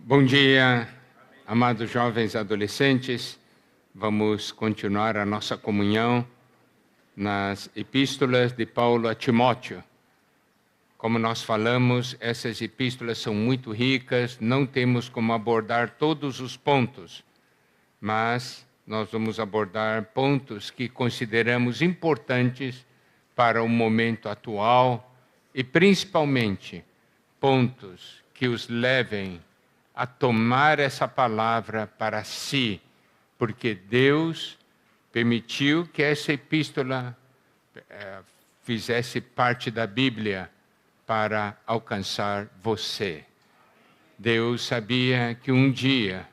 Bom dia, amados jovens e adolescentes. Vamos continuar a nossa comunhão nas epístolas de Paulo a Timóteo. Como nós falamos, essas epístolas são muito ricas, não temos como abordar todos os pontos, mas nós vamos abordar pontos que consideramos importantes para o momento atual e, principalmente, pontos que os levem a tomar essa palavra para si, porque Deus permitiu que essa epístola fizesse parte da Bíblia para alcançar você. Deus sabia que um dia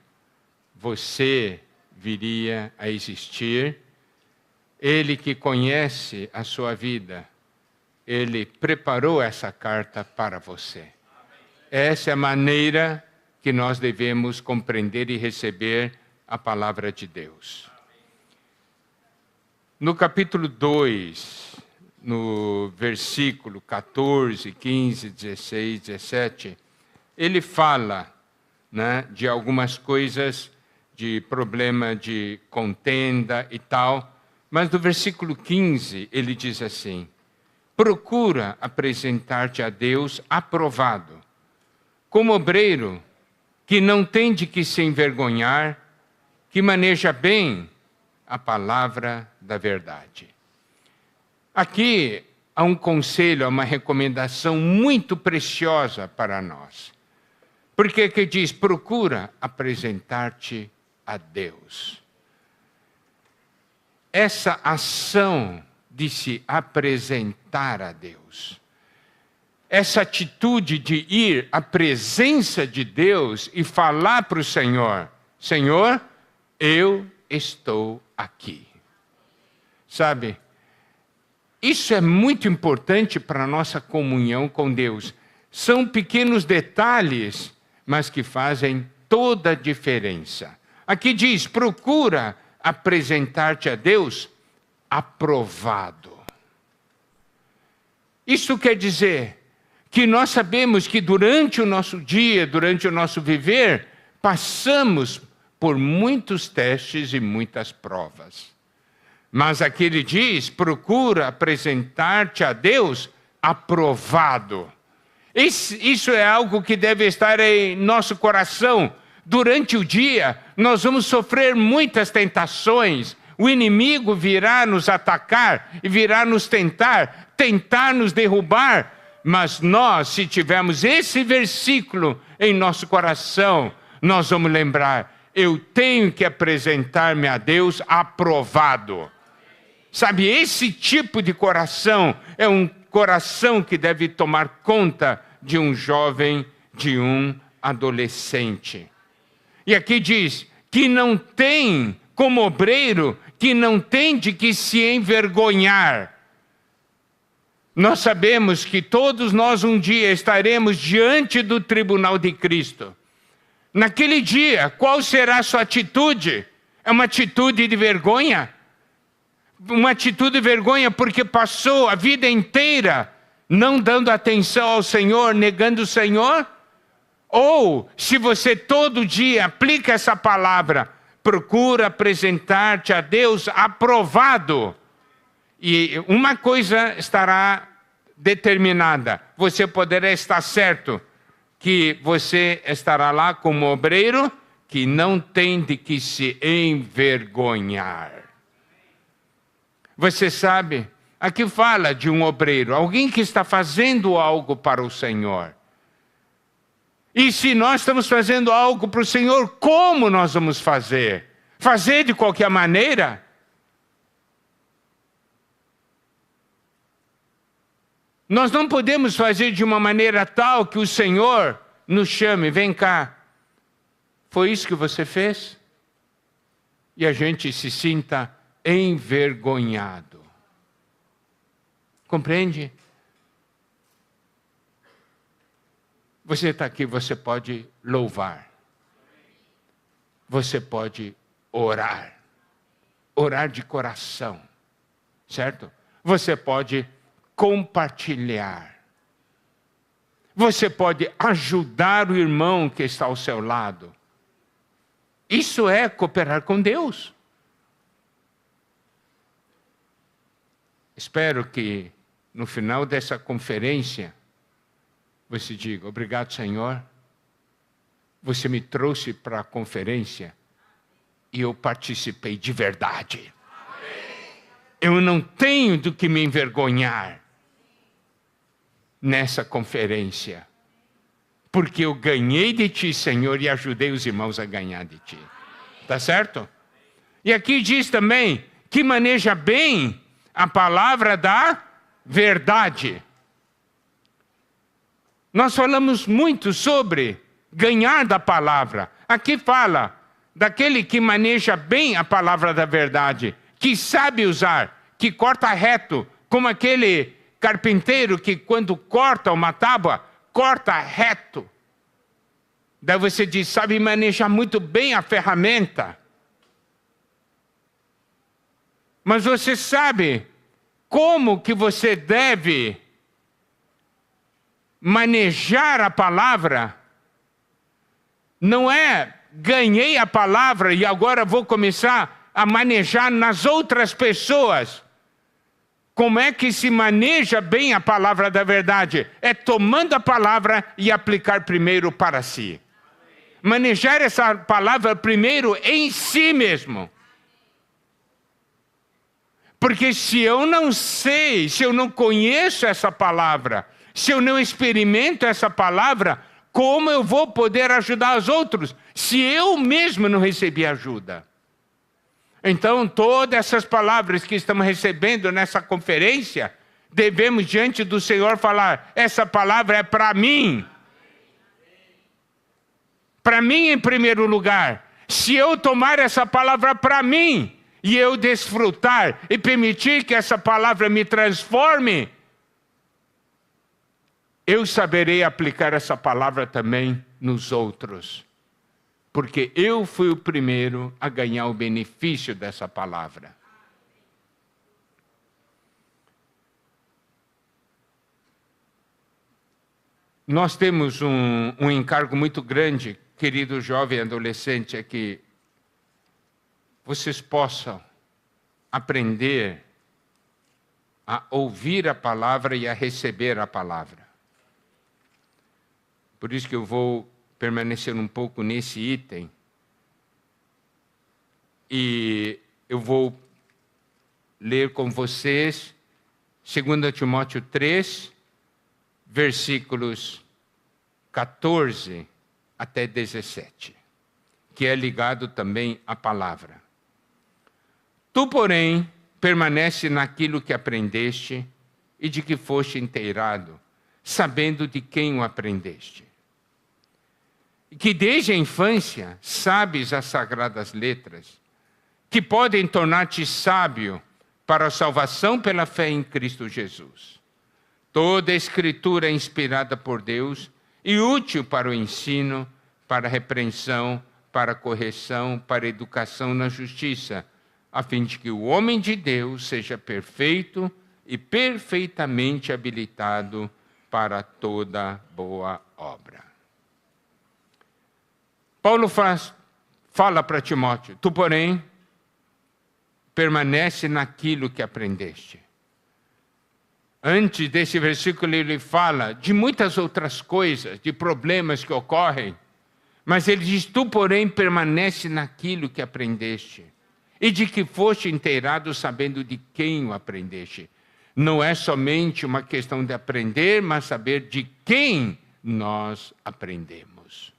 você viria a existir. Ele que conhece a sua vida, Ele preparou essa carta para você. Essa é a maneira que nós devemos compreender e receber a palavra de Deus. No capítulo 2, no versículo 14, 15, 16, 17, ele fala, de algumas coisas, de problema de contenda e tal, mas no versículo 15 ele diz assim: procura apresentar-te a Deus aprovado, como obreiro que não tem de que se envergonhar, que maneja bem a palavra da verdade. Aqui há um conselho, há uma recomendação muito preciosa para nós. Porque que diz, procura apresentar-te a Deus. Essa ação de se apresentar a Deus, essa atitude de ir à presença de Deus e falar para o Senhor: Senhor, eu estou aqui. Sabe, isso é muito importante para a nossa comunhão com Deus. São pequenos detalhes, mas que fazem toda a diferença. Aqui diz, procura apresentar-te a Deus aprovado. Isso quer dizer que nós sabemos que durante o nosso dia, durante o nosso viver, passamos por muitos testes e muitas provas. Mas aqui ele diz, procura apresentar-te a Deus aprovado. Isso é algo que deve estar em nosso coração. Durante o dia, nós vamos sofrer muitas tentações. O inimigo virá nos atacar e virá nos tentar nos derrubar. Mas nós, se tivermos esse versículo em nosso coração, nós vamos lembrar: eu tenho que apresentar-me a Deus aprovado. Sabe, esse tipo de coração é um coração que deve tomar conta de um jovem, de um adolescente. E aqui diz que não tem, como obreiro, que não tem de que se envergonhar. Nós sabemos que todos nós um dia estaremos diante do tribunal de Cristo. Naquele dia, qual será a sua atitude? É uma atitude de vergonha? Uma atitude de vergonha porque passou a vida inteira não dando atenção ao Senhor, negando o Senhor? Ou, se você todo dia aplica essa palavra, procura apresentar-te a Deus aprovado, e uma coisa estará determinada: você poderá estar certo que você estará lá como obreiro que não tem de que se envergonhar. Você sabe, aqui fala de um obreiro, alguém que está fazendo algo para o Senhor. E se nós estamos fazendo algo para o Senhor, como nós vamos fazer? Fazer de qualquer maneira? Nós não podemos fazer de uma maneira tal que o Senhor nos chame: vem cá, foi isso que você fez? E a gente se sinta envergonhado. Compreende? Você está aqui, você pode louvar. Você pode orar. Orar de coração. Certo? Você pode compartilhar. Você pode ajudar o irmão que está ao seu lado. Isso é cooperar com Deus. Espero que no final dessa conferência você diga: obrigado, Senhor. Você me trouxe para a conferência e eu participei de verdade. Eu não tenho do que me envergonhar nessa conferência, porque eu ganhei de Ti, Senhor, e ajudei os irmãos a ganhar de Ti. Tá certo? E aqui diz também que maneja bem a palavra da verdade. Nós falamos muito sobre ganhar da palavra. Aqui fala daquele que maneja bem a palavra da verdade, que sabe usar, que corta reto, como aquele carpinteiro que quando corta uma tábua, corta reto. Daí você diz, sabe manejar muito bem a ferramenta. Mas você sabe como que você deve manejar a palavra? Não é ganhei a palavra e agora vou começar a manejar nas outras pessoas. Como é que se maneja bem a palavra da verdade? É tomando a palavra e aplicar primeiro para si. Manejar essa palavra primeiro em si mesmo. Porque se eu não sei, se eu não conheço essa palavra, se eu não experimento essa palavra, como eu vou poder ajudar os outros, se eu mesmo não recebi ajuda? Então, todas essas palavras que estamos recebendo nessa conferência, devemos diante do Senhor falar, essa palavra é para mim. Para mim em primeiro lugar. Se eu tomar essa palavra para mim, e eu desfrutar e permitir que essa palavra me transforme, eu saberei aplicar essa palavra também nos outros. Porque eu fui o primeiro a ganhar o benefício dessa palavra. Nós temos um encargo muito grande, querido jovem e adolescente, é que vocês possam aprender a ouvir a palavra e a receber a palavra. Por isso que eu vou permanecer um pouco nesse item. E eu vou ler com vocês 2 Timóteo 3, versículos 14 até 17, que é ligado também à palavra. Tu, porém, permanece naquilo que aprendeste e de que foste inteirado, sabendo de quem o aprendeste. Que desde a infância sabes as sagradas letras, que podem tornar-te sábio para a salvação pela fé em Cristo Jesus. Toda a Escritura é inspirada por Deus e útil para o ensino, para a repreensão, para a correção, para a educação na justiça, a fim de que o homem de Deus seja perfeito e perfeitamente habilitado para toda boa obra. Paulo fala para Timóteo, tu, porém, permanece naquilo que aprendeste. Antes desse versículo ele fala de muitas outras coisas, de problemas que ocorrem, mas ele diz, tu, porém, permanece naquilo que aprendeste, e de que foste inteirado sabendo de quem o aprendeste. Não é somente uma questão de aprender, mas saber de quem nós aprendemos.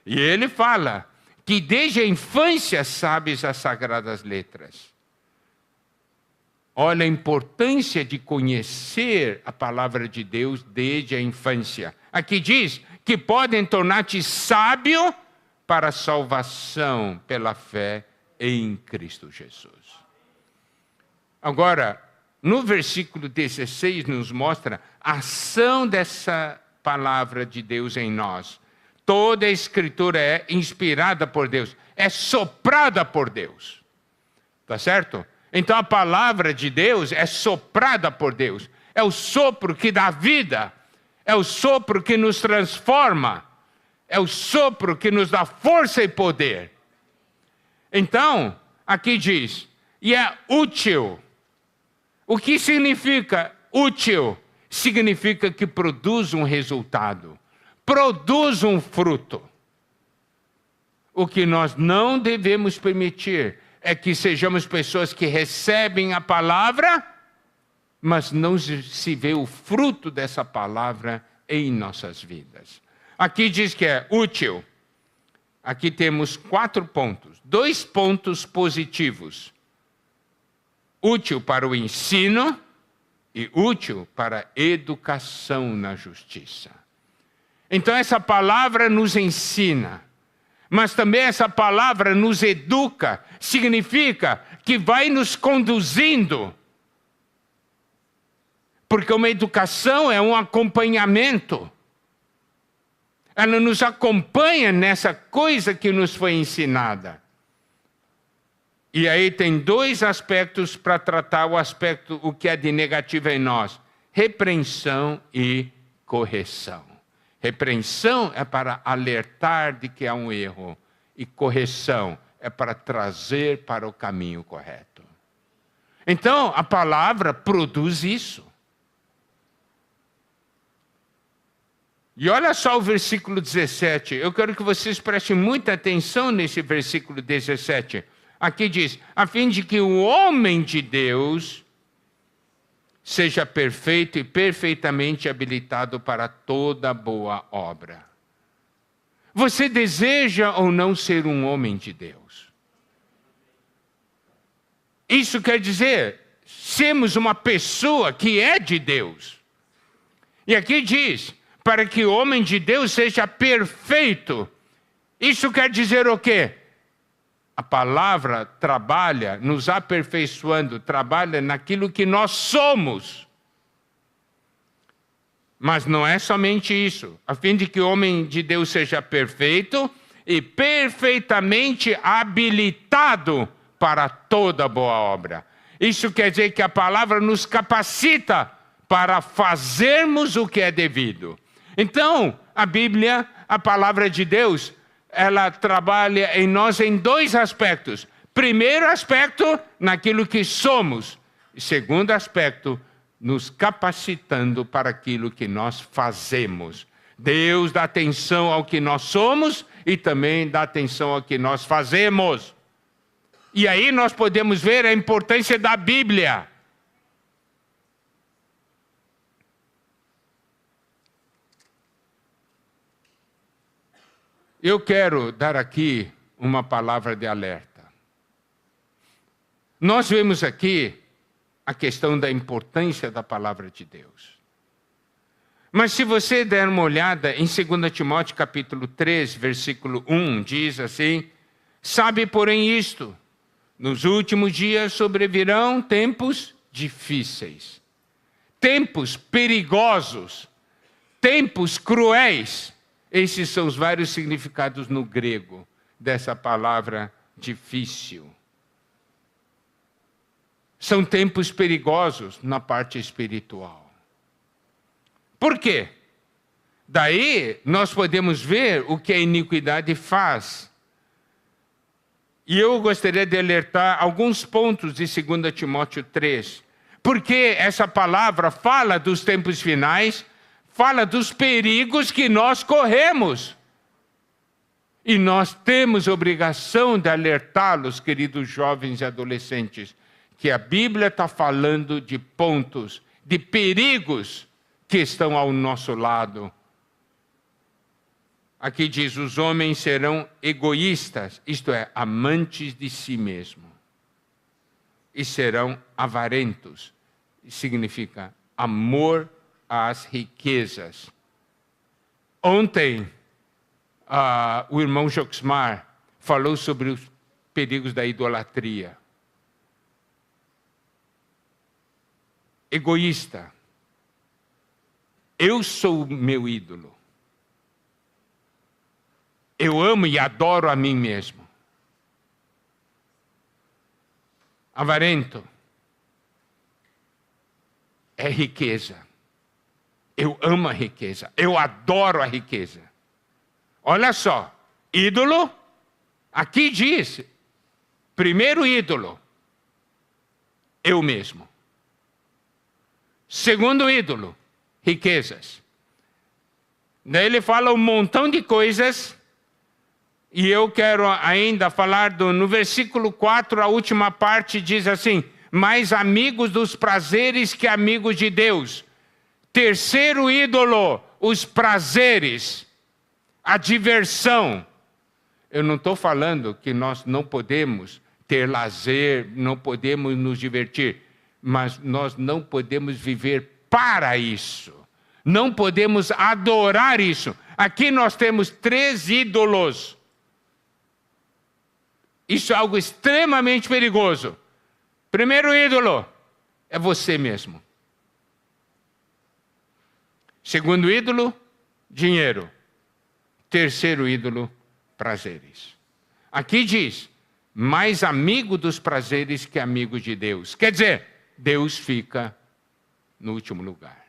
E ele fala que desde a infância sabes as sagradas letras. Olha a importância de conhecer a palavra de Deus desde a infância. Aqui diz que podem tornar-te sábio para a salvação pela fé em Cristo Jesus. Agora, no versículo 16 nos mostra a ação dessa palavra de Deus em nós. Toda a Escritura é inspirada por Deus, é soprada por Deus. Tá certo? Então a palavra de Deus é soprada por Deus. É o sopro que dá vida. É o sopro que nos transforma. É o sopro que nos dá força e poder. Então, aqui diz, e é útil. O que significa útil? Significa que produz um resultado, produz um fruto. O que nós não devemos permitir é que sejamos pessoas que recebem a palavra, mas não se vê o fruto dessa palavra em nossas vidas. Aqui diz que é útil. Aqui temos 4 pontos. 2 pontos positivos. Útil para o ensino e útil para a educação na justiça. Então essa palavra nos ensina, mas também essa palavra nos educa. Significa que vai nos conduzindo. Porque uma educação é um acompanhamento. Ela nos acompanha nessa coisa que nos foi ensinada. E aí tem 2 aspectos para tratar o que é de negativo em nós: repreensão e correção. Repreensão é para alertar de que há um erro, e correção é para trazer para o caminho correto. Então, a palavra produz isso. E olha só o versículo 17. Eu quero que vocês prestem muita atenção nesse versículo 17. Aqui diz, a fim de que o homem de Deus seja perfeito e perfeitamente habilitado para toda boa obra. Você deseja ou não ser um homem de Deus? Isso quer dizer, sermos uma pessoa que é de Deus. E aqui diz, para que o homem de Deus seja perfeito. Isso quer dizer o quê? A palavra trabalha nos aperfeiçoando, trabalha naquilo que nós somos. Mas não é somente isso. A fim de que o homem de Deus seja perfeito e perfeitamente habilitado para toda boa obra. Isso quer dizer que a palavra nos capacita para fazermos o que é devido. Então, a Bíblia, a palavra de Deus, ela trabalha em nós em 2 aspectos. Primeiro aspecto, naquilo que somos. E segundo aspecto, nos capacitando para aquilo que nós fazemos. Deus dá atenção ao que nós somos e também dá atenção ao que nós fazemos. E aí nós podemos ver a importância da Bíblia. Eu quero dar aqui uma palavra de alerta. Nós vemos aqui a questão da importância da palavra de Deus. Mas se você der uma olhada em 2 Timóteo capítulo 3, versículo 1, diz assim, sabe, porém, isto, nos últimos dias sobrevirão tempos difíceis, tempos perigosos, tempos cruéis. Esses são os vários significados no grego dessa palavra difícil. São tempos perigosos na parte espiritual. Por quê? Daí nós podemos ver o que a iniquidade faz. E eu gostaria de alertar alguns pontos de 2 Timóteo 3. Porque essa palavra fala dos tempos finais, fala dos perigos que nós corremos. E nós temos obrigação de alertá-los, queridos jovens e adolescentes, que a Bíblia está falando de pontos, de perigos que estão ao nosso lado. Aqui diz, os homens serão egoístas, isto é, amantes de si mesmo. E serão avarentos, significa amor às riquezas. Ontem, o irmão Joxmar falou sobre os perigos da idolatria. Egoísta. Eu sou o meu ídolo. Eu amo e adoro a mim mesmo. Avarento é riqueza. Eu amo a riqueza, eu adoro a riqueza. Olha só, ídolo, aqui diz, primeiro ídolo, eu mesmo. Segundo ídolo, riquezas. Daí ele fala um montão de coisas, e eu quero ainda falar no versículo 4, a última parte diz assim: mais amigos dos prazeres que amigos de Deus. Terceiro ídolo, os prazeres, a diversão. Eu não estou falando que nós não podemos ter lazer, não podemos nos divertir, mas nós não podemos viver para isso. Não podemos adorar isso. Aqui nós temos 3 ídolos. Isso é algo extremamente perigoso. Primeiro ídolo é você mesmo. Segundo ídolo, dinheiro. Terceiro ídolo, prazeres. Aqui diz, mais amigo dos prazeres que amigo de Deus. Quer dizer, Deus fica no último lugar.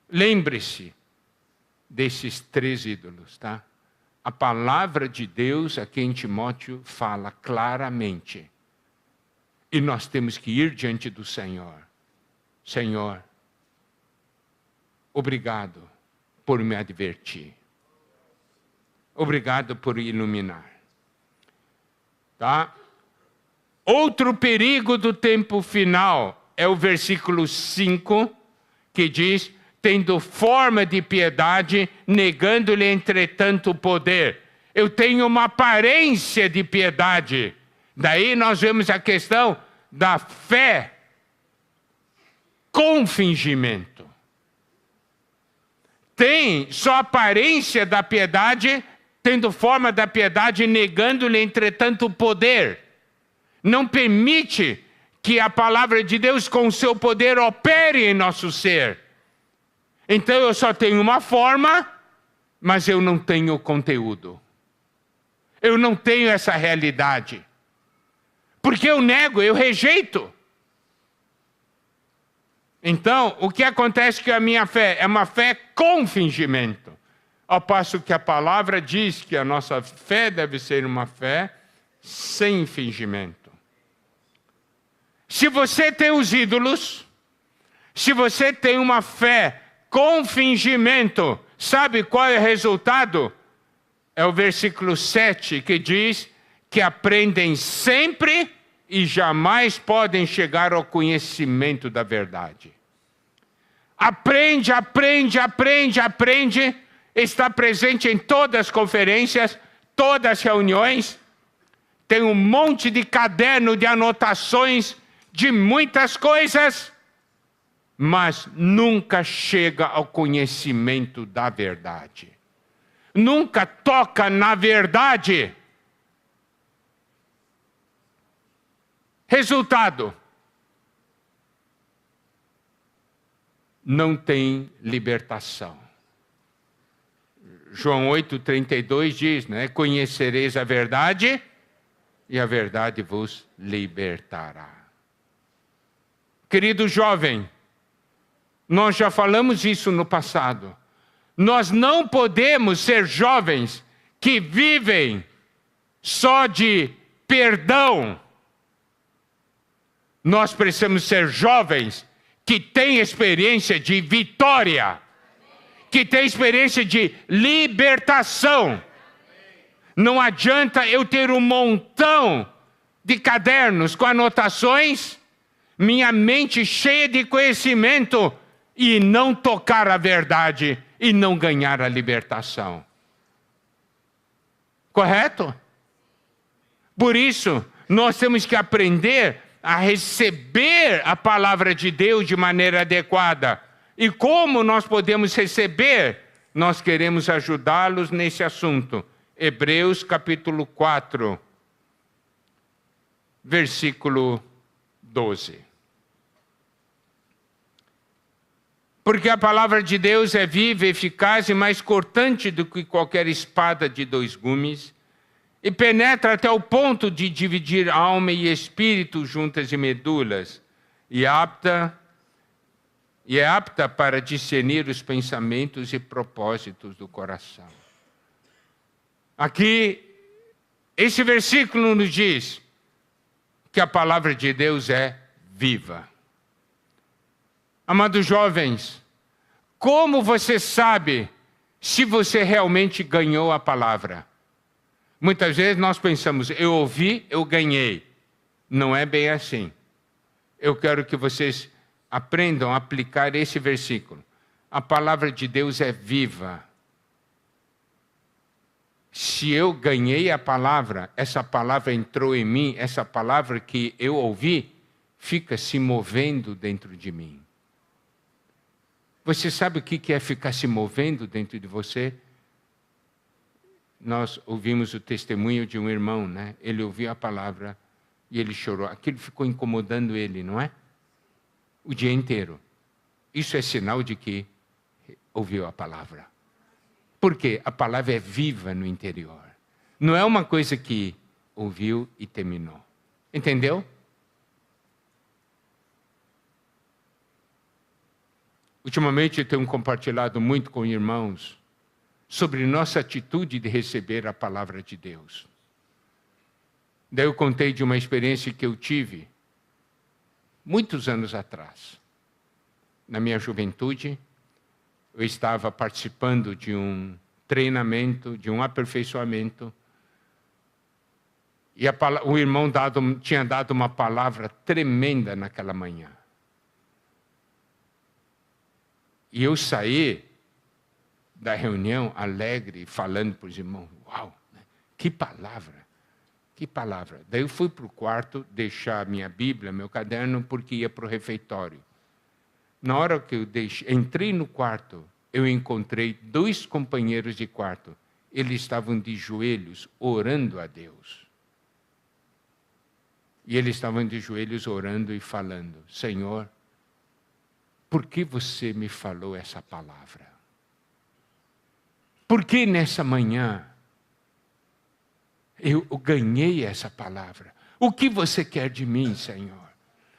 Lembre-se desses 3 ídolos, tá? A palavra de Deus aqui em Timóteo fala claramente. E nós temos que ir diante do Senhor. Senhor, obrigado por me advertir. Obrigado por iluminar. Tá? Outro perigo do tempo final é o versículo 5, que diz: tendo forma de piedade, negando-lhe entretanto o poder. Eu tenho uma aparência de piedade. Daí nós vemos a questão da fé com fingimento. Tem só aparência da piedade, tendo forma da piedade, negando-lhe entretanto o poder. Não permite que a palavra de Deus com o seu poder opere em nosso ser. Então eu só tenho uma forma, mas eu não tenho conteúdo. Eu não tenho essa realidade. Porque eu nego, eu rejeito. Então, o que acontece com a minha fé? É uma fé com fingimento. Ao passo que a palavra diz que a nossa fé deve ser uma fé sem fingimento. Se você tem os ídolos, se você tem uma fé com fingimento, sabe qual é o resultado? É o versículo 7 que diz que aprendem sempre e jamais podem chegar ao conhecimento da verdade. Aprende, aprende, aprende, aprende, está presente em todas as conferências, todas as reuniões, tem um monte de caderno de anotações de muitas coisas, mas nunca chega ao conhecimento da verdade. Nunca toca na verdade. Resultado: não tem libertação. João 8,32 diz, né? Conhecereis a verdade e a verdade vos libertará. Querido jovem, nós já falamos isso no passado. Nós não podemos ser jovens que vivem só de perdão. Nós precisamos ser jovens que têm experiência de vitória, que têm experiência de libertação. Não adianta eu ter um montão de cadernos com anotações, minha mente cheia de conhecimento e não tocar a verdade e não ganhar a libertação. Correto? Por isso, nós temos que aprender a receber a palavra de Deus de maneira adequada. E como nós podemos receber? Nós queremos ajudá-los nesse assunto. Hebreus capítulo 4, versículo 12. Porque a palavra de Deus é viva, eficaz e mais cortante do que qualquer espada de 2 gumes, e penetra até o ponto de dividir alma e espírito, juntas e medulas, e é apta para discernir os pensamentos e propósitos do coração. Aqui, esse versículo nos diz que a palavra de Deus é viva. Amados jovens, como você sabe se você realmente ganhou a palavra? Muitas vezes nós pensamos, eu ouvi, eu ganhei. Não é bem assim. Eu quero que vocês aprendam a aplicar esse versículo. A palavra de Deus é viva. Se eu ganhei a palavra, essa palavra entrou em mim, essa palavra que eu ouvi, fica se movendo dentro de mim. Você sabe o que é ficar se movendo dentro de você? Nós ouvimos o testemunho de um irmão, né? Ele ouviu a palavra e ele chorou. Aquilo ficou incomodando ele, não é? O dia inteiro. Isso é sinal de que ouviu a palavra. Por quê? A palavra é viva no interior. Não é uma coisa que ouviu e terminou. Entendeu? Ultimamente eu tenho compartilhado muito com irmãos sobre nossa atitude de receber a palavra de Deus. Daí eu contei de uma experiência que eu tive muitos anos atrás. Na minha juventude, eu estava participando de um treinamento, de um aperfeiçoamento, e o irmão tinha dado uma palavra tremenda naquela manhã. E eu saí da reunião alegre, falando para os irmãos, uau, que palavra, que palavra. Daí eu fui para o quarto deixar minha Bíblia, meu caderno, porque ia para o refeitório. Na hora que eu entrei no quarto, eu encontrei 2 companheiros de quarto. Eles estavam de joelhos, orando a Deus. E eles estavam de joelhos orando e falando, Senhor, por que você me falou essa palavra? Por que nessa manhã eu ganhei essa palavra? O que você quer de mim, Senhor?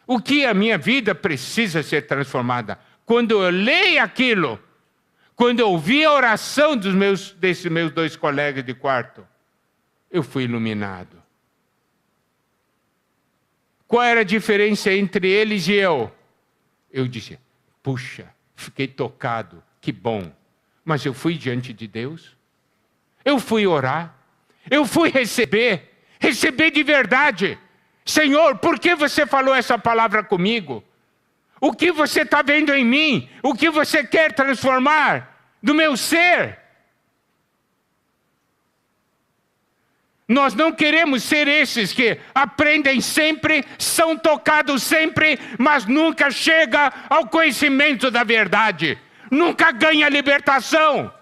O que a minha vida precisa ser transformada? Quando eu leio aquilo, quando eu ouvi a oração desses meus 2 colegas de quarto, eu fui iluminado. Qual era a diferença entre eles e eu? Eu disse, puxa, fiquei tocado, que bom. Mas eu fui diante de Deus, eu fui orar, eu fui receber de verdade. Senhor, por que você falou essa palavra comigo? O que você está vendo em mim? O que você quer transformar do meu ser? Nós não queremos ser esses que aprendem sempre, são tocados sempre, mas nunca chega ao conhecimento da verdade. Nunca ganha libertação.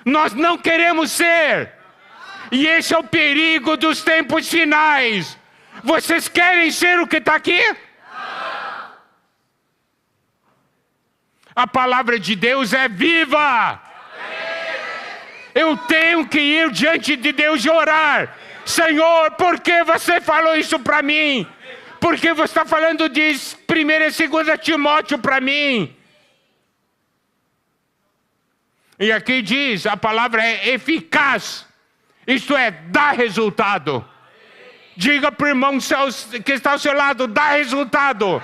Nós não queremos ser. E esse é o perigo dos tempos finais. Vocês querem ser o que está aqui? A palavra de Deus é viva. Eu tenho que ir diante de Deus e orar. Senhor, por que você falou isso para mim? Por que você está falando de 1 e 2 Timóteo para mim? E aqui diz, a palavra é eficaz. Isto é, dá resultado. Diga para o irmão que está ao seu lado, dá resultado.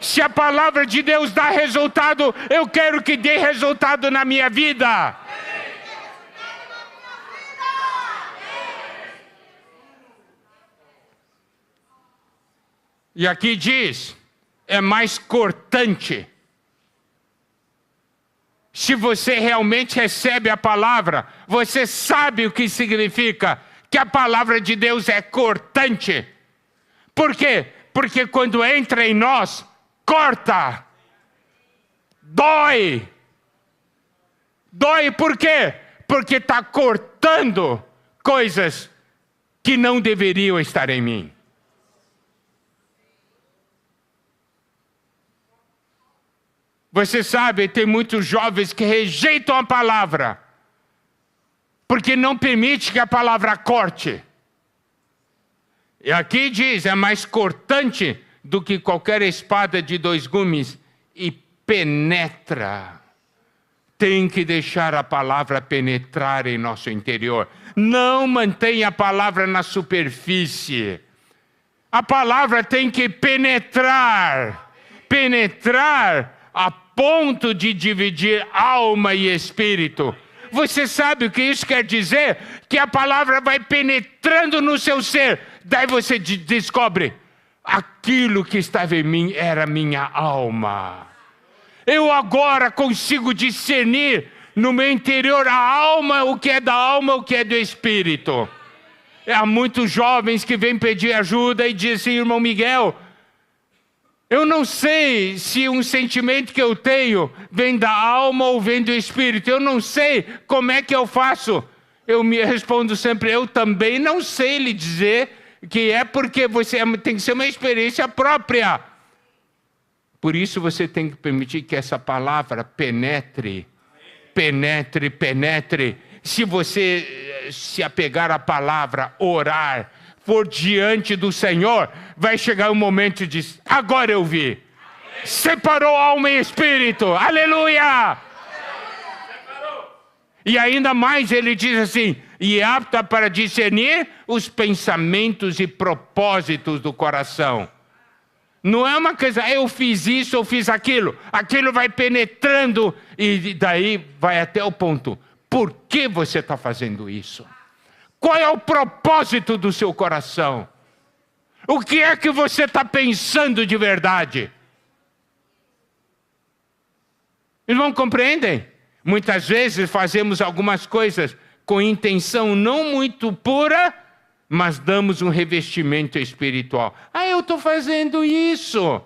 Se a palavra de Deus dá resultado, eu quero que dê resultado na minha vida. E aqui diz, é mais cortante. Se você realmente recebe a palavra, você sabe o que significa que a palavra de Deus é cortante. Por quê? Porque quando entra em nós, corta, dói. Dói por quê? Porque está cortando coisas que não deveriam estar em mim. Você sabe, tem muitos jovens que rejeitam a palavra, porque não permite que a palavra corte. E aqui diz, é mais cortante do que qualquer espada de 2 gumes e penetra. Tem que deixar a palavra penetrar em nosso interior. Não mantenha a palavra na superfície. A palavra tem que penetrar. Penetrar a ponto de dividir alma e espírito. Você sabe o que isso quer dizer? Que a palavra vai penetrando no seu ser. Daí você descobre, aquilo que estava em mim era minha alma. Eu agora consigo discernir no meu interior a alma, o que é da alma, o que é do espírito. Há muitos jovens que vêm pedir ajuda e dizem, irmão Miguel, eu não sei se um sentimento que eu tenho vem da alma ou vem do espírito. Eu não sei como é que eu faço. Eu me respondo sempre, eu também não sei lhe dizer que é porque você tem que ser uma experiência própria. Por isso você tem que permitir que essa palavra penetre. Penetre, penetre. Se você se apegar à palavra, orar, for diante do Senhor, vai chegar um momento de dizer, agora eu vi. Separou alma e espírito. Aleluia! E ainda mais ele diz assim, e é apta para discernir os pensamentos e propósitos do coração. Não é uma coisa, eu fiz isso, eu fiz aquilo. Aquilo vai penetrando e daí vai até o ponto. Por que você está fazendo isso? Qual é o propósito do seu coração? O que é que você está pensando de verdade? Irmão, compreendem? Muitas vezes fazemos algumas coisas com intenção não muito pura, mas damos um revestimento espiritual. Eu estou fazendo isso.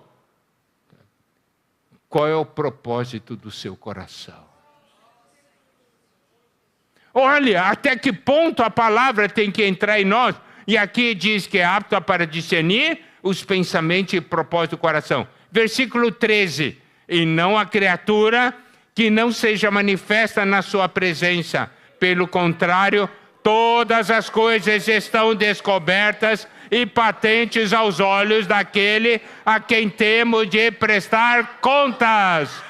Qual é o propósito do seu coração? Olha, até que ponto a palavra tem que entrar em nós. E aqui diz que é apta para discernir os pensamentos e propósitos do coração. Versículo 13. E não a criatura que não seja manifesta na sua presença. Pelo contrário, todas as coisas estão descobertas e patentes aos olhos daquele a quem temos de prestar contas.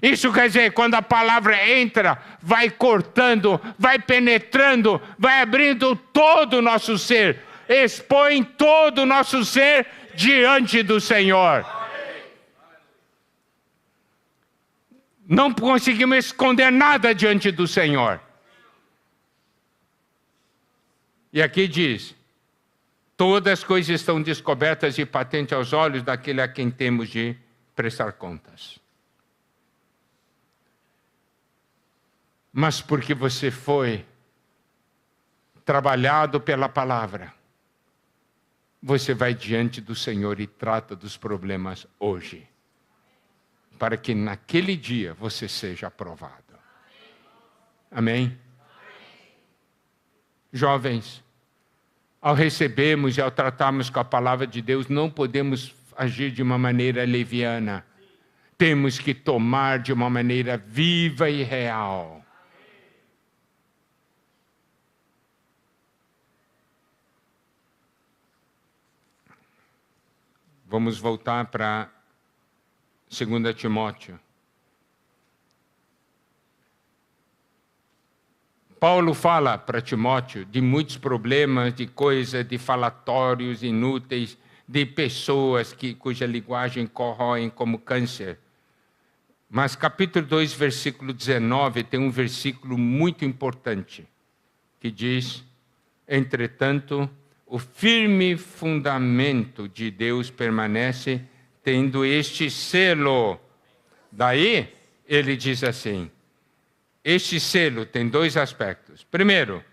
Isso quer dizer, quando a palavra entra, vai cortando, vai penetrando, vai abrindo todo o nosso ser, expõe todo o nosso ser diante do Senhor. Não conseguimos esconder nada diante do Senhor. E aqui diz, todas as coisas estão descobertas e patentes aos olhos daquele a quem temos de prestar contas. Mas porque você foi trabalhado pela palavra, você vai diante do Senhor e trata dos problemas hoje, para que naquele dia você seja aprovado. Amém? Jovens, ao recebermos e ao tratarmos com a palavra de Deus, não podemos agir de uma maneira leviana. Temos que tomar de uma maneira viva e real. Vamos voltar para 2 Timóteo. Paulo fala para Timóteo de muitos problemas, de coisas, de falatórios inúteis, de pessoas cuja linguagem corroem como câncer. Mas capítulo 2, versículo 19, tem um versículo muito importante, que diz, entretanto, o firme fundamento de Deus permanece, tendo este selo. Daí, ele diz assim, este selo tem 2 aspectos. Primeiro,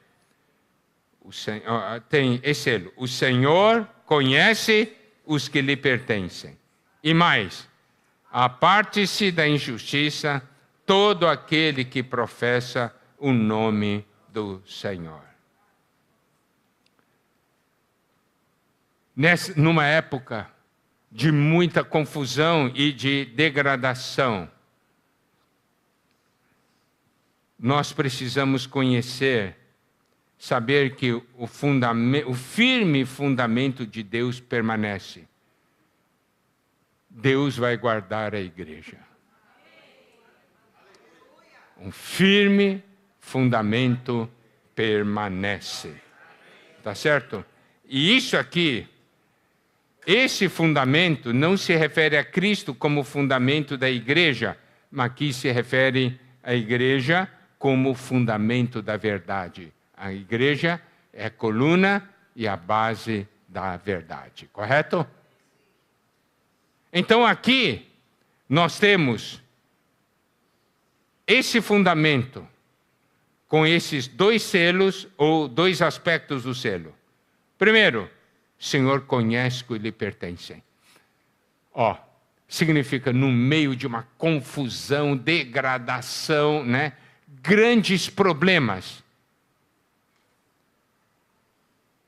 tem esse selo, o Senhor conhece os que lhe pertencem. E mais, aparte-se da injustiça todo aquele que professa o nome do Senhor. Numa época de muita confusão e de degradação, nós precisamos conhecer saber que o firme fundamento de Deus permanece. Deus vai guardar a igreja. Um firme fundamento permanece. Tá certo? E isso aqui, esse fundamento não se refere a Cristo como fundamento da igreja, mas aqui se refere à igreja como fundamento da verdade. A igreja é a coluna e a base da verdade, correto? Então aqui nós temos esse fundamento com esses dois selos ou dois aspectos do selo. Primeiro, o Senhor conhece o que lhe pertencem. Significa no meio de uma confusão, degradação, né? Grandes problemas.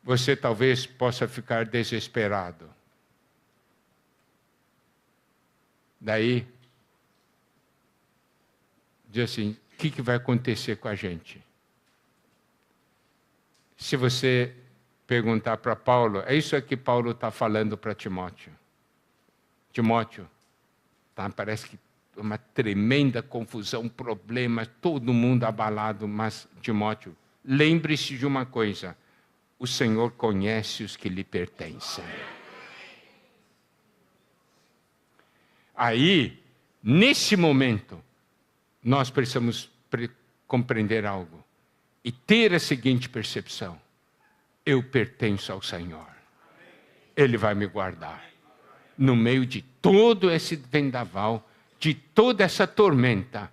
Você talvez possa ficar desesperado. Daí, diz assim, o que vai acontecer com a gente? Se você perguntar para Paulo, é isso que Paulo está falando para Timóteo. Timóteo, parece que uma tremenda confusão, problemas, todo mundo abalado, mas Timóteo, lembre-se de uma coisa, o Senhor conhece os que lhe pertencem. Aí, nesse momento, nós precisamos compreender algo e ter a seguinte percepção: eu pertenço ao Senhor. Ele vai me guardar. No meio de todo esse vendaval, de toda essa tormenta,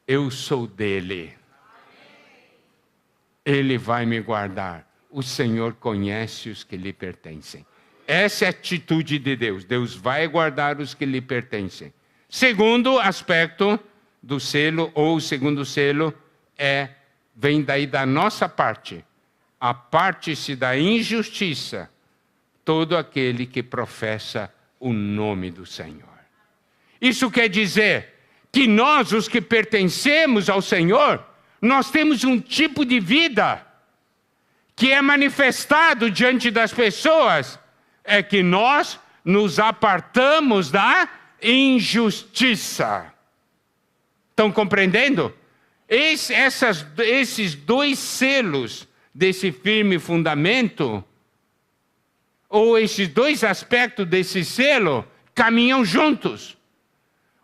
eu sou dele. Ele vai me guardar. O Senhor conhece os que lhe pertencem. Essa é a atitude de Deus. Deus vai guardar os que lhe pertencem. Segundo aspecto do selo, ou o segundo selo, vem daí da nossa parte. Aparte-se da injustiça todo aquele que professa o nome do Senhor. Isso quer dizer que nós, os que pertencemos ao Senhor, nós temos um tipo de vida que é manifestado diante das pessoas, é que nós nos apartamos da injustiça. Estão compreendendo? Esses dois selos desse firme fundamento, ou esses dois aspectos desse selo, caminham juntos.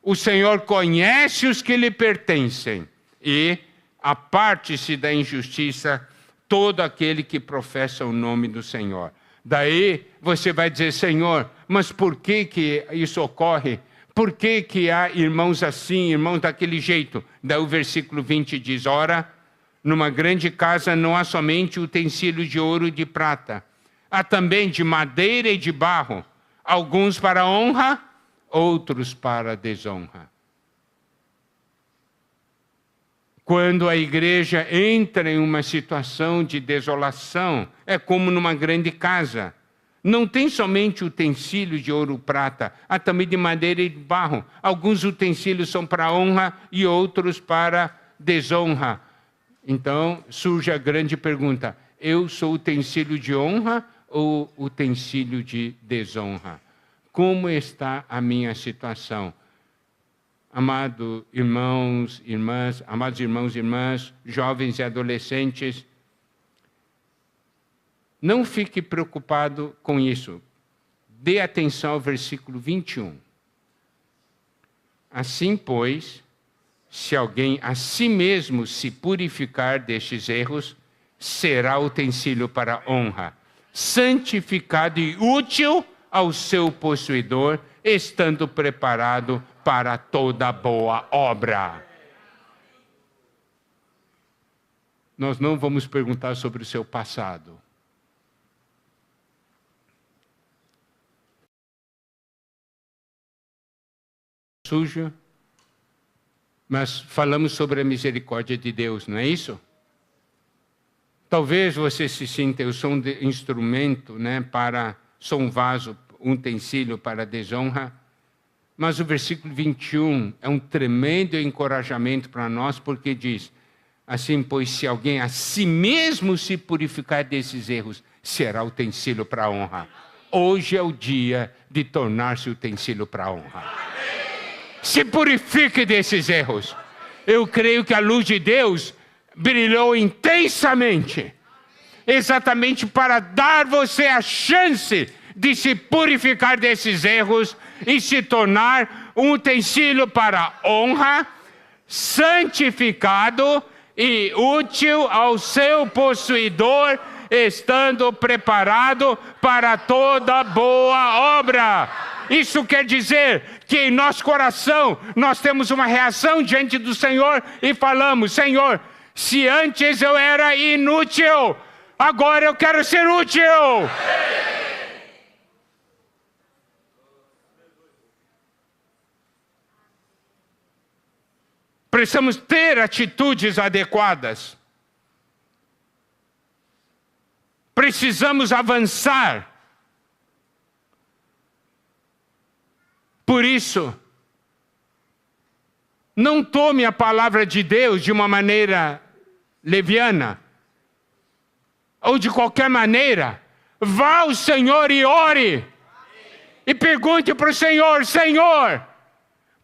O Senhor conhece os que lhe pertencem e aparte-se da injustiça todo aquele que professa o nome do Senhor. Daí você vai dizer, Senhor, mas por que isso ocorre? Por que há irmãos assim, irmãos daquele jeito? Daí o versículo 20 diz, ora, numa grande casa não há somente utensílios de ouro e de prata, há também de madeira e de barro, alguns para honra, outros para desonra. Quando a igreja entra em uma situação de desolação, é como numa grande casa. Não tem somente utensílios de ouro e prata, há também de madeira e de barro. Alguns utensílios são para honra e outros para desonra. Então surge a grande pergunta, eu sou utensílio de honra ou utensílio de desonra? Como está a minha situação? Amados irmãos, irmãs, jovens e adolescentes, não fique preocupado com isso. Dê atenção ao versículo 21. Assim, pois, se alguém a si mesmo se purificar destes erros, será utensílio para honra, santificado e útil ao seu possuidor, estando preparado para toda boa obra. Nós não vamos perguntar sobre o seu passado. Sujo, mas falamos sobre a misericórdia de Deus, não é isso? Talvez você se sinta, eu sou um instrumento, sou um vaso, um utensílio para desonra, mas o versículo 21 é um tremendo encorajamento para nós, porque diz, Assim, pois, se alguém a si mesmo se purificar desses erros, será utensílio para a honra. Hoje é o dia de tornar-se utensílio para a honra. Se purifique desses erros. Eu creio que a luz de Deus brilhou intensamente, exatamente para dar você a chance de se purificar desses erros e se tornar um utensílio para a honra, santificado e útil ao seu possuidor, estando preparado para toda boa obra. Isso quer dizer que em nosso coração nós temos uma reação diante do Senhor e falamos: Senhor, se antes eu era inútil, agora eu quero ser útil. Precisamos ter atitudes adequadas. Precisamos avançar. Por isso, não tome a palavra de Deus de uma maneira leviana, ou de qualquer maneira. Vá ao Senhor e ore. E pergunte para o Senhor: Senhor,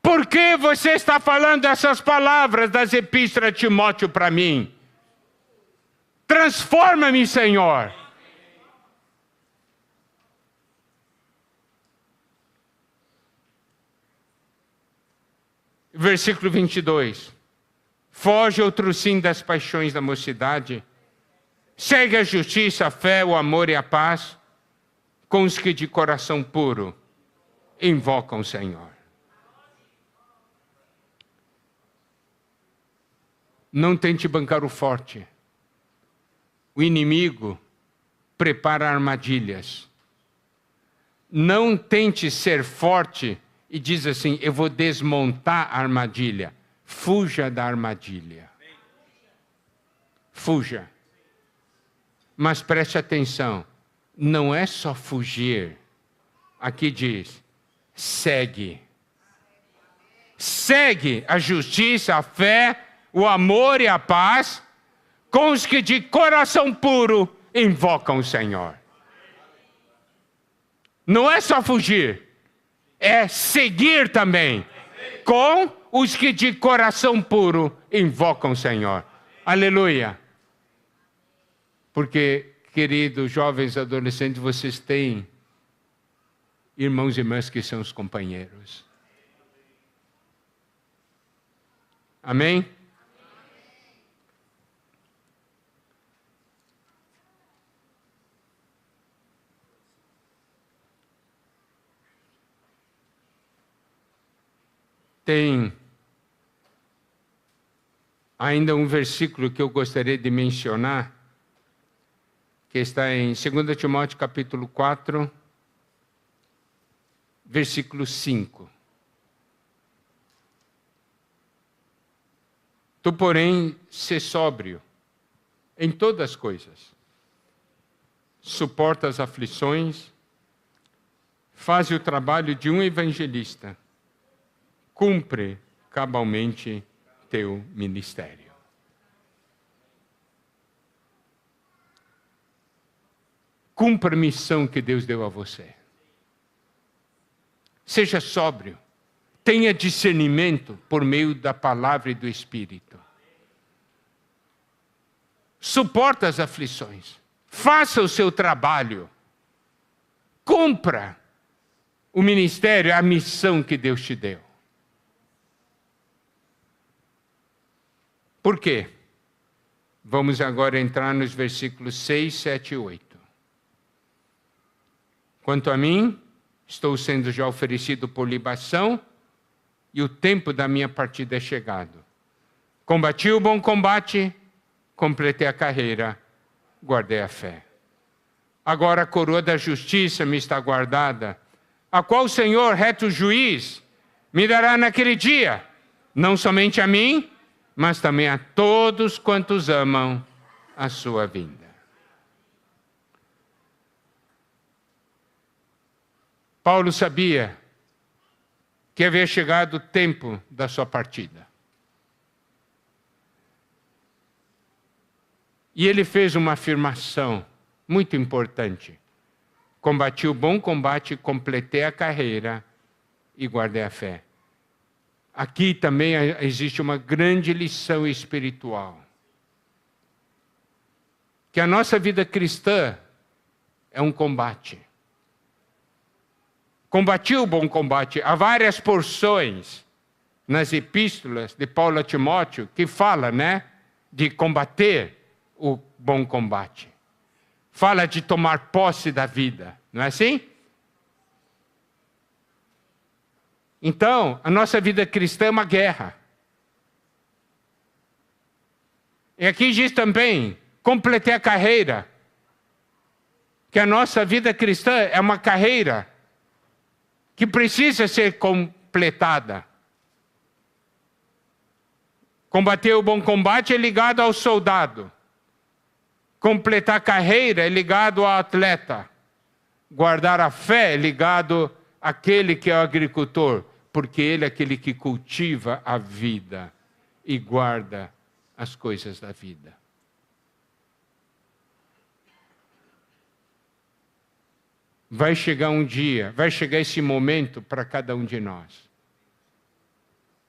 por que você está falando essas palavras das epístolas de Timóteo para mim? Transforma-me, Senhor. Versículo 22. Foge outro sim das paixões da mocidade. Segue a justiça, a fé, o amor e a paz com os que de coração puro invocam o Senhor. Não tente bancar o forte. O inimigo prepara armadilhas. Não tente ser forte e diz assim: eu vou desmontar a armadilha. Fuja da armadilha. Fuja. Mas preste atenção, não é só fugir. Aqui diz: segue. Segue a justiça, a fé, o amor e a paz com os que de coração puro invocam o Senhor. Não é só fugir, é seguir também com os que de coração puro invocam o Senhor. Aleluia. Porque, queridos jovens adolescentes, vocês têm irmãos e irmãs que são os companheiros. Amém? Tem ainda um versículo que eu gostaria de mencionar, que está em 2 Timóteo capítulo 4, versículo 5. Tu, porém, sê sóbrio em todas as coisas. Suporta as aflições, faz o trabalho de um evangelista, cumpre cabalmente teu ministério. Cumpra a missão que Deus deu a você. Seja sóbrio. Tenha discernimento por meio da palavra e do Espírito. Suporta as aflições. Faça o seu trabalho. Cumpra o ministério, a missão que Deus te deu. Por quê? Vamos agora entrar nos versículos 6, 7 e 8. Quanto a mim, estou sendo já oferecido por libação e o tempo da minha partida é chegado. Combati o bom combate, completei a carreira, guardei a fé. Agora a coroa da justiça me está guardada, a qual o Senhor, reto juiz, me dará naquele dia, não somente a mim, mas também a todos quantos amam a sua vinda. Paulo sabia que havia chegado o tempo da sua partida. E ele fez uma afirmação muito importante. Combati o bom combate, completei a carreira e guardei a fé. Aqui também existe uma grande lição espiritual. Que a nossa vida cristã é um combate. Combati o bom combate. Há várias porções nas epístolas de Paulo a Timóteo que fala, de combater o bom combate. Fala de tomar posse da vida, não é assim? Então, a nossa vida cristã é uma guerra. E aqui diz também, completei a carreira. Que a nossa vida cristã é uma carreira que precisa ser completada. Combater o bom combate é ligado ao soldado. Completar a carreira é ligado ao atleta. Guardar a fé é ligado àquele que é o agricultor, porque ele é aquele que cultiva a vida e guarda as coisas da vida. Vai chegar um dia, vai chegar esse momento para cada um de nós.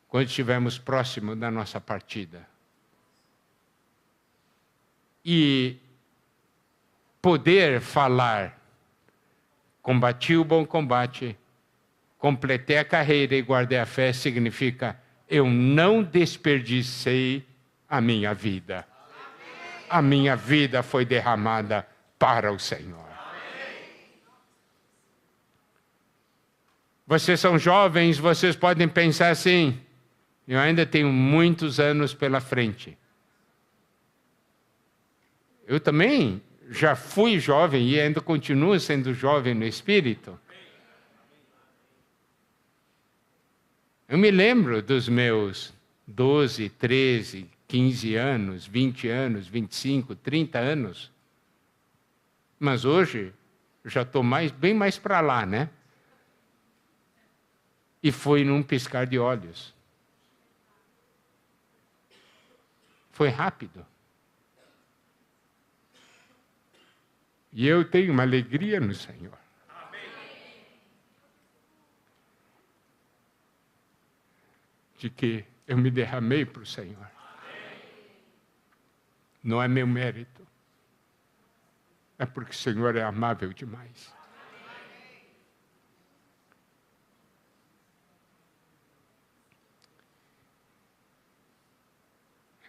Quando estivermos próximo da nossa partida. E poder falar, combati o bom combate, completei a carreira e guardei a fé, significa, eu não desperdicei a minha vida. A minha vida foi derramada para o Senhor. Vocês são jovens, vocês podem pensar assim, eu ainda tenho muitos anos pela frente. Eu também já fui jovem e ainda continuo sendo jovem no espírito. Eu me lembro dos meus 12, 13, 15 anos, 20 anos, 25, 30 anos. Mas hoje, já estou bem mais para lá, E foi num piscar de olhos. Foi rápido. E eu tenho uma alegria no Senhor. De que eu me derramei para o Senhor. Não é meu mérito. É porque o Senhor é amável demais.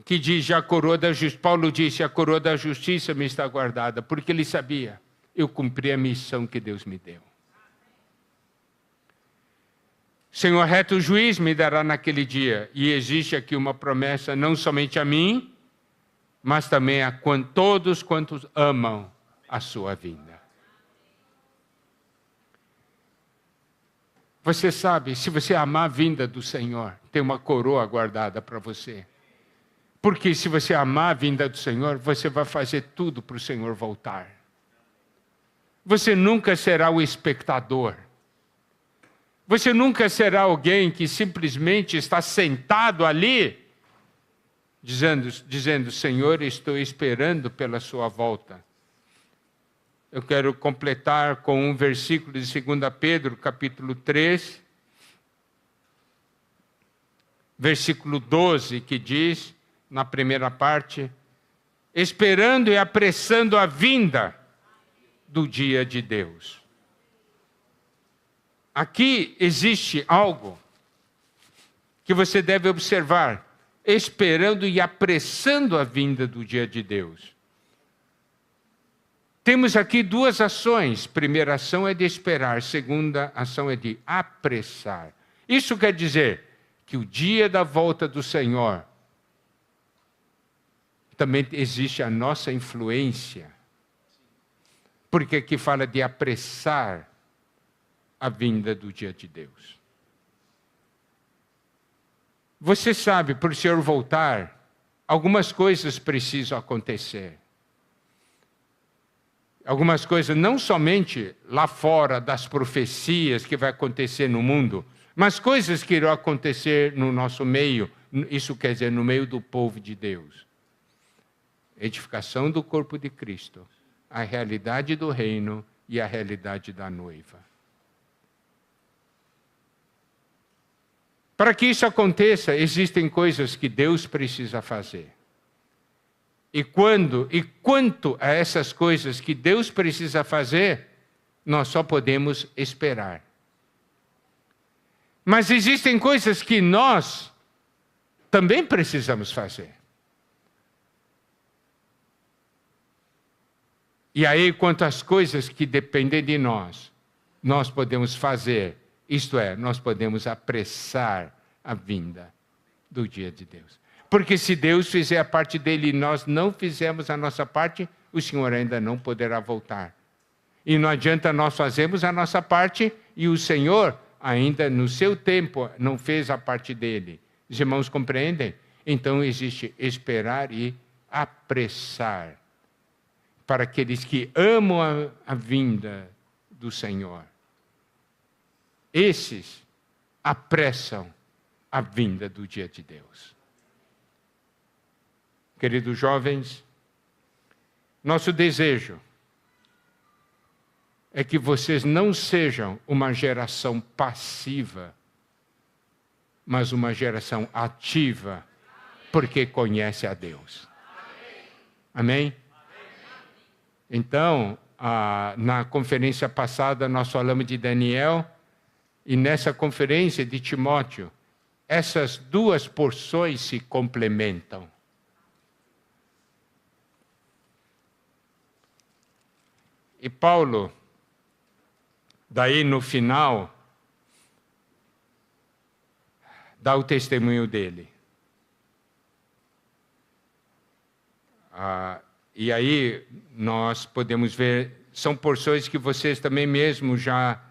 Que diz, a coroa da justiça, Paulo disse, a coroa da justiça me está guardada, porque ele sabia, eu cumpri a missão que Deus me deu. Senhor, reto juiz me dará naquele dia, e existe aqui uma promessa, não somente a mim, mas também a todos quantos amam a sua vinda. Você sabe, se você amar a vinda do Senhor, tem uma coroa guardada para você. Porque se você amar a vinda do Senhor, você vai fazer tudo para o Senhor voltar. Você nunca será o espectador. Você nunca será alguém que simplesmente está sentado ali, dizendo, Senhor, estou esperando pela sua volta. Eu quero completar com um versículo de 2 Pedro, capítulo 3, versículo 12, que diz, na primeira parte, esperando e apressando a vinda do dia de Deus. Aqui existe algo que você deve observar, esperando e apressando a vinda do dia de Deus. Temos aqui duas ações. Primeira ação é de esperar, segunda ação é de apressar. Isso quer dizer que o dia da volta do Senhor também existe a nossa influência. Porque aqui fala de apressar a vinda do dia de Deus. Você sabe, por o Senhor voltar, algumas coisas precisam acontecer. Algumas coisas não somente lá fora das profecias que vai acontecer no mundo, mas coisas que irão acontecer no nosso meio, isso quer dizer, no meio do povo de Deus. edificação do corpo de Cristo, a realidade do reino e a realidade da noiva. Para que isso aconteça, existem coisas que Deus precisa fazer. E quanto a essas coisas que Deus precisa fazer, nós só podemos esperar. Mas existem coisas que nós também precisamos fazer. E aí, quanto às coisas que dependem de nós, nós podemos fazer, isto é, nós podemos apressar a vinda do dia de Deus. Porque se Deus fizer a parte dele e nós não fizermos a nossa parte, o Senhor ainda não poderá voltar. E não adianta nós fazermos a nossa parte e o Senhor ainda no seu tempo não fez a parte dele. Os irmãos compreendem? Então existe esperar e apressar para aqueles que amam a vinda do Senhor. Esses apressam a vinda do dia de Deus. Queridos jovens, nosso desejo é que vocês não sejam uma geração passiva, mas uma geração ativa, porque conhece a Deus. Amém? Então, na conferência passada nós falamos de Daniel, e nessa conferência de Timóteo, essas duas porções se complementam. E Paulo, daí no final, dá o testemunho dele. E aí nós podemos ver, são porções que vocês também mesmo já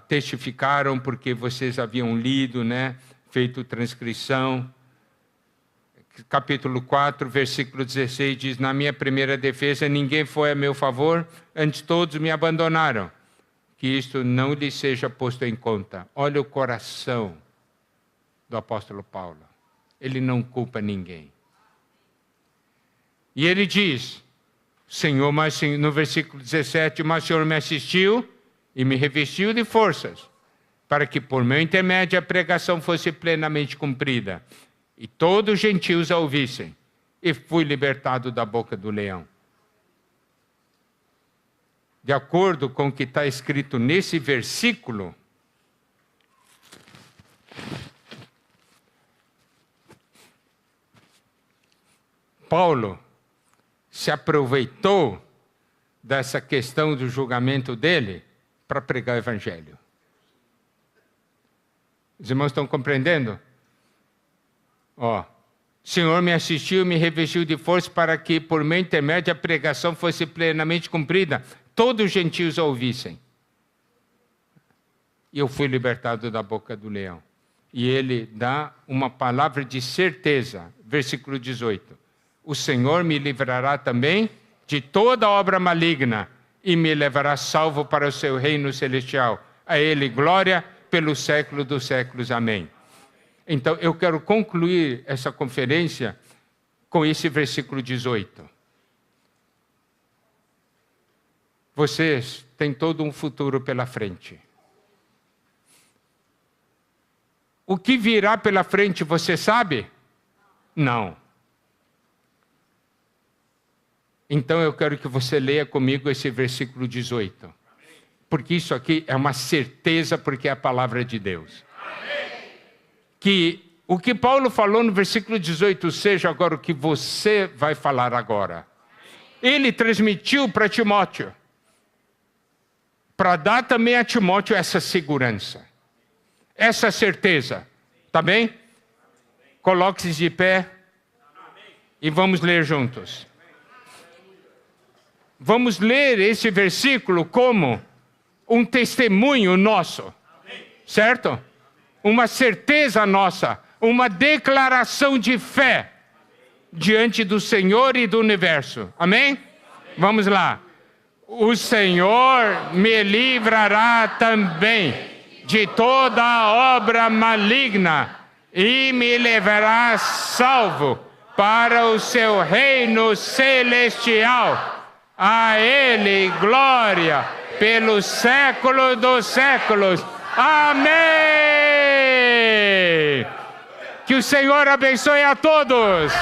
testificaram, porque vocês haviam lido, né, feito transcrição. Capítulo 4, versículo 16, diz: na minha primeira defesa ninguém foi a meu favor, antes todos me abandonaram. Que isto não lhe seja posto em conta. Olha o coração do apóstolo Paulo. Ele não culpa ninguém. E ele diz, Senhor, mas no versículo 17, mas o Senhor me assistiu e me revestiu de forças, para que por meu intermédio a pregação fosse plenamente cumprida. E todos os gentios a ouvissem, e fui libertado da boca do leão. De acordo com o que está escrito nesse versículo, Paulo se aproveitou dessa questão do julgamento dele para pregar o evangelho. Os irmãos estão compreendendo? Senhor me assistiu e me revestiu de força para que, por meu intermédio, a pregação fosse plenamente cumprida. Todos os gentios a ouvissem. E eu fui libertado da boca do leão. E ele dá uma palavra de certeza. Versículo 18. O Senhor me livrará também de toda obra maligna e me levará salvo para o seu reino celestial. A ele glória pelo século dos séculos. Amém. Então, eu quero concluir essa conferência com esse versículo 18. Vocês têm todo um futuro pela frente. O que virá pela frente, você sabe? Não. Então, eu quero que você leia comigo esse versículo 18. Porque isso aqui é uma certeza, porque é a palavra de Deus. Que o que Paulo falou no versículo 18 seja agora o que você vai falar agora. Ele transmitiu para Timóteo, para dar também a Timóteo essa segurança, essa certeza. Tá bem? Coloque-se de pé e vamos ler juntos. Vamos ler esse versículo como um testemunho nosso, certo? Uma certeza nossa, uma declaração de fé diante do Senhor e do universo. Amém? Vamos lá. O Senhor me livrará também de toda obra maligna e me levará salvo para o seu reino celestial. A Ele glória pelos séculos dos séculos. Amém! Que o Senhor abençoe a todos.